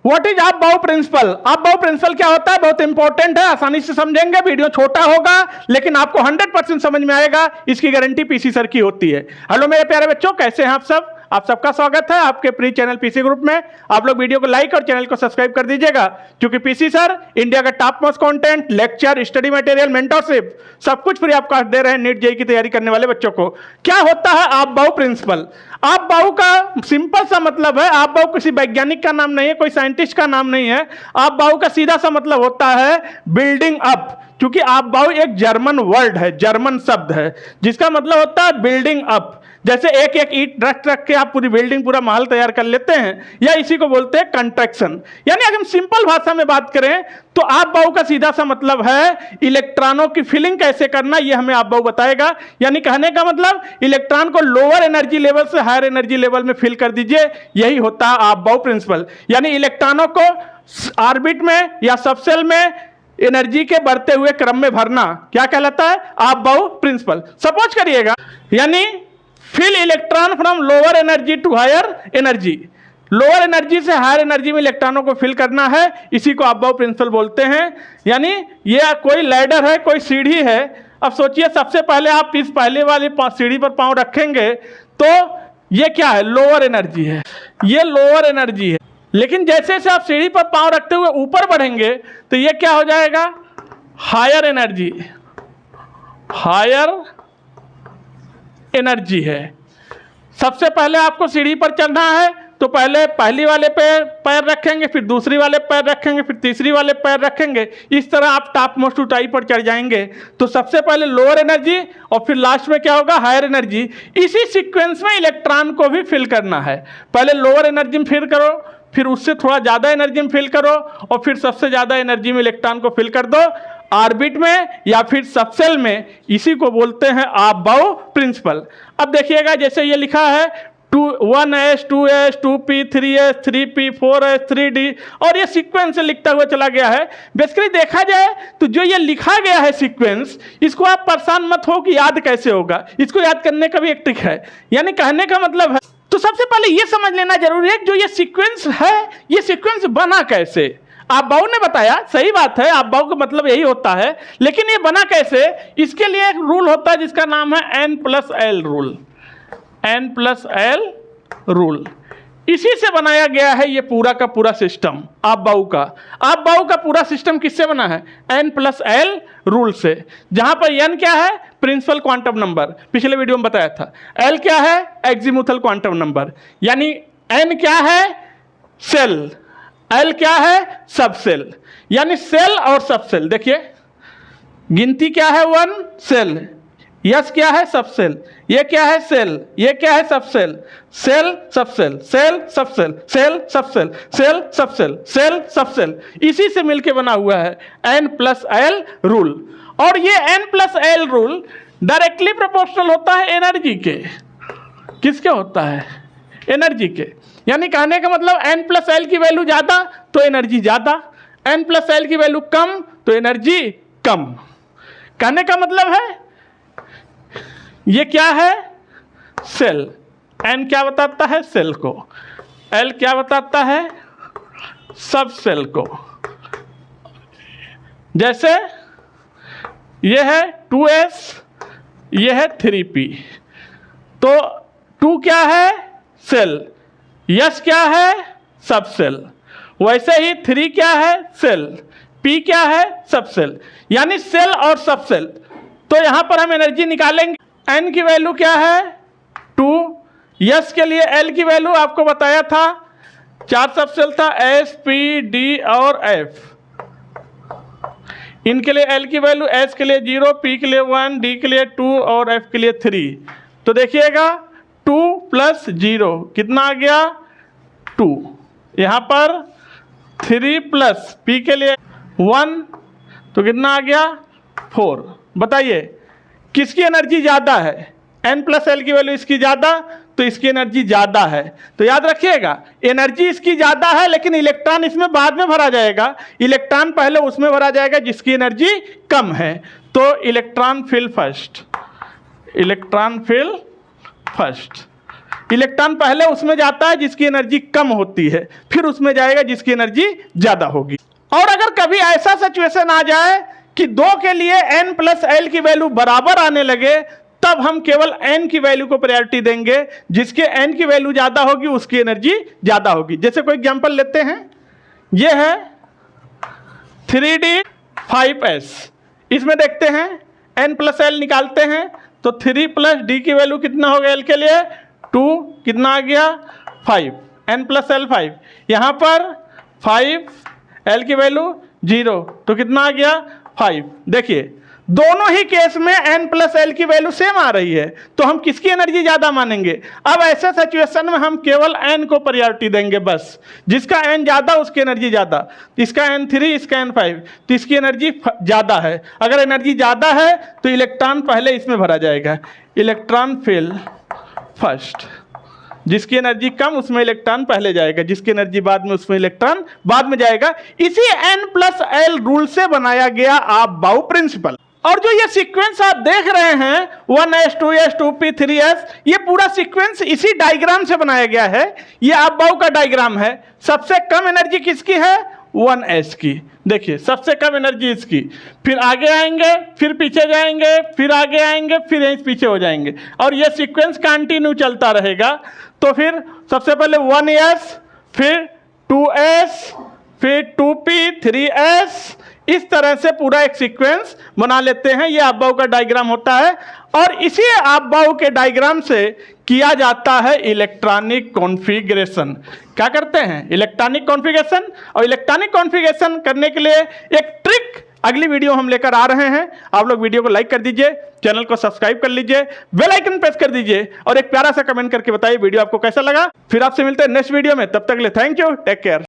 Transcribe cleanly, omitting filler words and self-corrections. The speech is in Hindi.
What is Aufbau principle? Aufbau principle क्या होता है? बहुत इंपॉर्टेंट है, आसानी से समझेंगे, वीडियो छोटा होगा लेकिन आपको 100% समझ में आएगा, इसकी गारंटी पीसी सर की होती है। हेलो मेरे प्यारे बच्चों, कैसे हैं आप सब? आप सबका स्वागत है आपके प्री चैनल पीसी ग्रुप में। आप लोग वीडियो को लाइक और चैनल को सब्सक्राइब कर दीजिएगा, क्योंकि पीसी सर इंडिया का top most content, lecture, study material, mentorship सब कुछ फ्री आपको दे रहे हैं नीट जेईई की तैयारी करने वाले बच्चों को। क्या होता है अप-बाउ प्रिंसिपल? अप-बाउ का सिंपल सा मतलब है, अप-बाउ किसी वैज्ञानिक का नाम नहीं है, कोई साइंटिस्ट का नाम नहीं है। अप-बाउ का सीधा सा मतलब होता है बिल्डिंग अप, क्योंकि अप-बाउ एक जर्मन वर्ड है, जर्मन शब्द है, जिसका मतलब होता है बिल्डिंग अप। जैसे एक एक ईंट रख के आप पूरी बिल्डिंग, पूरा महल तैयार कर लेते हैं, या इसी को बोलते हैं कंस्ट्रक्शन। यानी अगर हम सिंपल भाषा में बात करें तो अप-बाउ का सीधा सा मतलब है इलेक्ट्रॉनों की फिलिंग कैसे करना, ये हमें अप-बाउ बताएगा। यानी कहने का मतलब इलेक्ट्रॉन को लोअर एनर्जी लेवल से हायर एनर्जी लेवल में फिल कर दीजिए, यही होता है अप-बाउ प्रिंसिपल। यानी इलेक्ट्रॉनों को ऑर्बिट में या सबसेल में एनर्जी के बढ़ते हुए क्रम में भरना क्या कहलाता है? अप-बाउ प्रिंसिपल। सपोज करिएगा, यानी fill electron from lower energy to higher energy, lower energy से हायर एनर्जी में इलेक्ट्रॉनों को फिल करना है, इसी को अप-बाउ प्रिंसिपल बोलते हैं। यानी ये कोई लैडर है, कोई सीढ़ी है। अब सोचिए, सबसे पहले आप इस पहले वाली सीढ़ी पर पांव रखेंगे तो ये क्या है? लोअर एनर्जी है, ये लोअर एनर्जी है। लेकिन जैसे जैसे आप सीढ़ी पर पांव रखते हुए ऊपर बढ़ेंगे तो ये क्या हो जाएगा? हायर एनर्जी, हायर एनर्जी है। सबसे पहले आपको सीढ़ी पर चढ़ना है तो पहले पहली वाले पैर रखेंगे, फिर दूसरी वाले पैर रखेंगे, फिर तीसरी वाले पैर रखेंगे। इस तरह आप टॉप मोस्ट ऊंचाई पर चढ़ जाएंगे। तो सबसे पहले लोअर एनर्जी और फिर लास्ट में क्या होगा? Higher energy. इसी सीक्वेंस में इलेक्ट्रॉन को भी फिल करना है। पहले लोअर एनर्जी में फिल करो, फिर उससे थोड़ा ज़्यादा एनर्जी में फिल करो, और फिर सबसे ज़्यादा एनर्जी में इलेक्ट्रॉन को फिल कर दो ऑर्बिट में या फिर सबसेल में। इसी को बोलते हैं अप-बाउ प्रिंसिपल। अब देखिएगा, जैसे ये लिखा है 1s 2s 2p 3s 3p 4s 3d, और ये सीक्वेंस से लिखता हुआ चला गया है। बेसिकली देखा जाए तो जो ये लिखा गया है सीक्वेंस, इसको आप परेशान मत हो कि याद कैसे होगा, इसको याद करने का भी एक ट्रिक है। यानी कहने का मतलब है, तो सबसे पहले ये समझ लेना जरूरी है जो ये सीक्वेंस है, ये सीक्वेंस बना कैसे। अप-बाउ ने बताया, सही बात है, अप-बाउ का मतलब यही होता है, लेकिन ये बना कैसे, इसके लिए एक रूल होता है जिसका नाम है n+l रूल। n+l रूल, इसी से बनाया गया है ये पूरा का पूरा सिस्टम अप-बाउ का। अप-बाउ का पूरा सिस्टम किससे बना है? n+l रूल से, जहां पर n क्या है? प्रिंसिपल क्वांटम नंबर, पिछले वीडियो में बताया था। l क्या है? एग्जीमुथल क्वांटम नंबर। यानी n क्या है? सेल, l क्या है? सबसेल। यानी सेल और सबसेल, देखिए गिनती क्या है? 1 सेल, यस क्या है? सबसेल, ये क्या है? सेल, ये क्या है? Subcell, cell subcell, cell subcell, cell subcell, cell subcell, cell subcell, इसी से मिलके बना हुआ है n+l रूल। और ये n+l रूल डायरेक्टली प्रोपोर्शनल होता है एनर्जी के। किसके होता है? एनर्जी के। यानी कहने का मतलब n+l की वैल्यू ज़्यादा तो एनर्जी ज़्यादा, n+l की वैल्यू कम तो एनर्जी कम। कहने का मतलब है ये क्या है? सेल। n क्या बताता है? सेल को। l क्या बताता है? सब सेल को। जैसे ये है 2s, ये है 3p, तो 2 क्या है? सेल, यस क्या है? सबसेल। वैसे ही 3 क्या है? सेल, p क्या है? सबसेल। यानी सेल और सबसेल। तो यहां पर हम एनर्जी निकालेंगे। n की वैल्यू क्या है? 2, यस के लिए l की वैल्यू आपको बताया था, 4 सबसेल था, s p d और f। इनके लिए l की वैल्यू, s के लिए 0, p के लिए 1, d के लिए 2 और f के लिए 3। तो देखिएगा 2 + 0 कितना आ गया? 2। यहाँ पर 3 + p के लिए 1 तो कितना आ गया? 4। बताइए किसकी एनर्जी ज़्यादा है? n+l की वैल्यू इसकी ज़्यादा, तो इसकी एनर्जी ज़्यादा है। तो याद रखिएगा, एनर्जी इसकी ज़्यादा है लेकिन इलेक्ट्रॉन इसमें बाद में भरा जाएगा। इलेक्ट्रॉन पहले उसमें भरा जाएगा जिसकी एनर्जी कम है। तो electron fill first, electron fill first. Electron पहले उसमें जाता है जिसकी एनर्जी कम होती है, फिर उसमें जाएगा जिसकी एनर्जी ज़्यादा होगी। और अगर कभी ऐसा सिचुएशन आ जाए कि दो के लिए n प्लस एल की वैल्यू बराबर आने लगे, तब हम केवल n की वैल्यू को प्रायोरिटी देंगे, जिसके n की वैल्यू ज़्यादा होगी उसकी एनर्जी ज़्यादा होगी। जैसे कोई एग्जांपल लेते हैं, ये है 3d5s, इसमें देखते हैं n प्लस एल निकालते हैं तो 3 प्लस डी की वैल्यू कितना हो गया, एल के लिए 2, कितना आ गया 5, n प्लस एल 5, यहाँ पर 5, एल की वैल्यू 0 तो कितना आ गया 5। देखिए दोनों ही केस में n प्लस एल की वैल्यू सेम आ रही है, तो हम किसकी एनर्जी ज़्यादा मानेंगे। अब ऐसे सिचुएशन में हम केवल n को प्रायोरिटी देंगे बस, जिसका n ज़्यादा उसकी एनर्जी ज़्यादा, इसका n 3 इसका n 5, तो इसकी एनर्जी ज़्यादा है। अगर एनर्जी ज़्यादा है तो इलेक्ट्रॉन पहले इसमें भरा जाएगा, इलेक्ट्रॉन फिल फर्स्ट, जिसकी एनर्जी कम उसमें इलेक्ट्रॉन पहले जाएगा, जिसकी एनर्जी बाद में उसमें इलेक्ट्रॉन बाद में जाएगा। इसी n प्लस एल रूल से बनाया गया अबाउ प्रिंसिपल। और जो ये सीक्वेंस आप देख रहे हैं 1s 2s 2p 3s, ये पूरा सीक्वेंस इसी डायग्राम से बनाया गया है। ये अबाउ का डायग्राम है। सबसे कम एनर्जी किसकी है, 1s की। देखिए सबसे कम एनर्जी इसकी, फिर आगे आएंगे, फिर पीछे जाएंगे, फिर आगे आएंगे, फिर यहीं पीछे हो जाएंगे, और ये सीक्वेंस कंटिन्यू चलता रहेगा। तो फिर सबसे पहले 1s, फिर 2s, फिर 2p 3s, इस तरह से पूरा एक सीक्वेंस बना लेते हैं। ये अबाउ का डायग्राम होता है, और इसी अबाउ के डायग्राम से किया जाता है इलेक्ट्रॉनिक कॉन्फ़िगरेशन। क्या करते हैं, इलेक्ट्रॉनिक कॉन्फ़िगरेशन। और इलेक्ट्रॉनिक कॉन्फ़िगरेशन करने के लिए एक ट्रिक अगली वीडियो हम लेकर आ रहे हैं। आप लोग वीडियो को लाइक कर दीजिए, चैनल को सब्सक्राइब कर लीजिए, बेल आइकन प्रेस कर दीजिए, और एक प्यारा सा कमेंट करके बताइए वीडियो आपको कैसा लगा। फिर आपसे मिलते हैं नेक्स्ट वीडियो में, तब तक के लिए थैंक यू, टेक केयर।